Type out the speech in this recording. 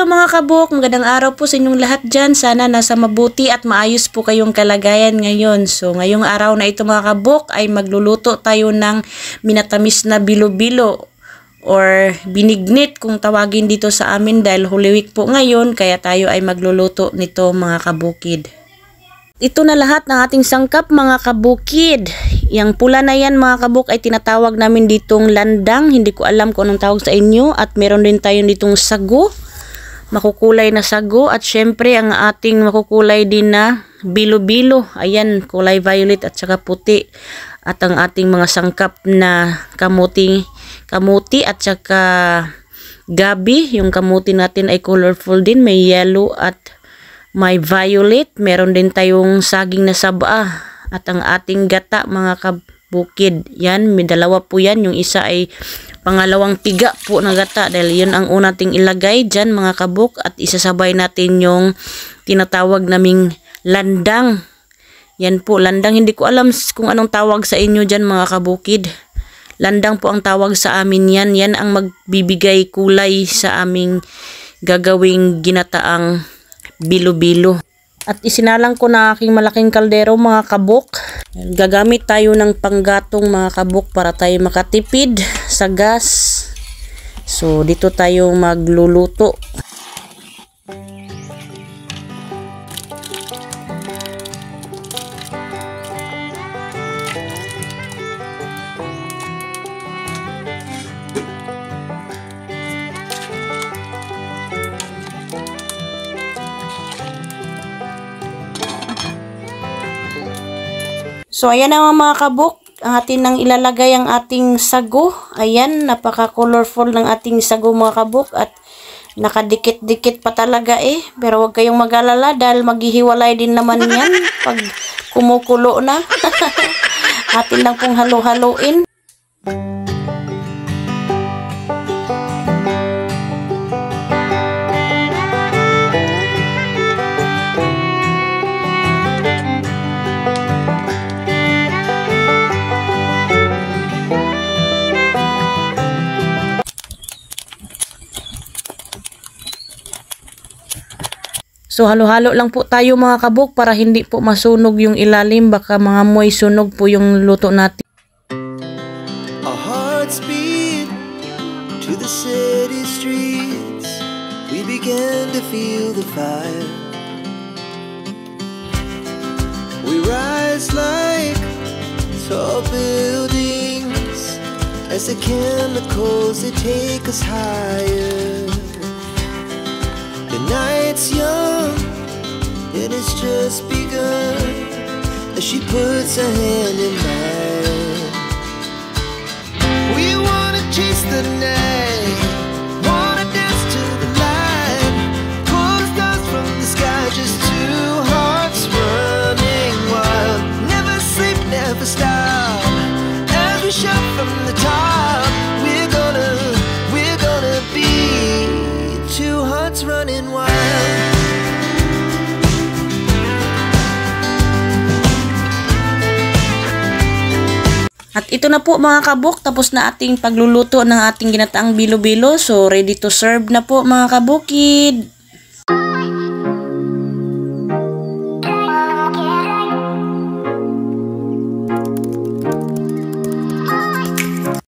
mga kabuk, magandang araw po sa inyong lahat dyan. Sana nasa mabuti at maayos po kayong kalagayan ngayon. So ngayong araw na ito mga kabuk ay magluluto tayo ng minatamis na bilo-bilo or binignit kung tawagin dito sa amin dahil Holy Week po ngayon kaya tayo ay magluluto nito mga kabukid. Ito na lahat ng ating sangkap mga kabukid. Yang pula na yan mga kabuk ay tinatawag namin ditong landang. Hindi ko alam kung anong tawag sa inyo. At meron din tayo ditong sago. Makukulay na sago. At syempre ang ating makukulay din na bilo-bilo. Ayan, kulay violet at saka puti. At ang ating mga sangkap na kamuti at saka gabi. Yung kamuti natin ay colorful din. May yellow at may violet. Meron din tayong saging na saba. At ang ating gata mga kabukid. Yan, may dalawa po yan. Yung isa ay pangalawang piga po na gata. Dahil yun ang una nating ilagay dyan mga kabuk. At isasabay natin yung tinatawag naming landang. Yan po, landang. Hindi ko alam kung anong tawag sa inyo dyan mga kabukid. Landang po ang tawag sa amin yan. Yan ang magbibigay kulay sa aming gagawing ginataang bilo-bilo. At isinalang ko na aking malaking kaldero mga kabuk. Gagamit tayo ng panggatong mga kabuk para tayo makatipid sa gas. So dito tayo magluluto. So ayan na mga kabuk, ang atin nang ilalagay ang ating sago. Ayan, napaka-colorful ng ating sago mga kabuk at nakadikit-dikit pa talaga eh. Pero huwag kayong mag-alala dahil maghihiwalay din naman yan pag kumukulo na. Atin lang pong halo-haloin. So halo-halo lang po tayo mga kabuk para hindi po masunog yung ilalim. Baka mga moy sunog po yung luto natin. Our hearts beat to the city streets. We began to feel the fire. We rise like tall buildings as the chemicals they take us higher. The night's young, and it's just begun as she puts her hand in mine. We wanna chase the night, wanna dance to the light, pull the stars from the sky, just two hearts running wild. Never sleep, never stop, as we shout from the top. We're gonna be two hearts running wild. At ito na po mga kabuk, tapos na ating pagluluto ng ating ginataang bilo-bilo. So ready to serve na po mga kabukid.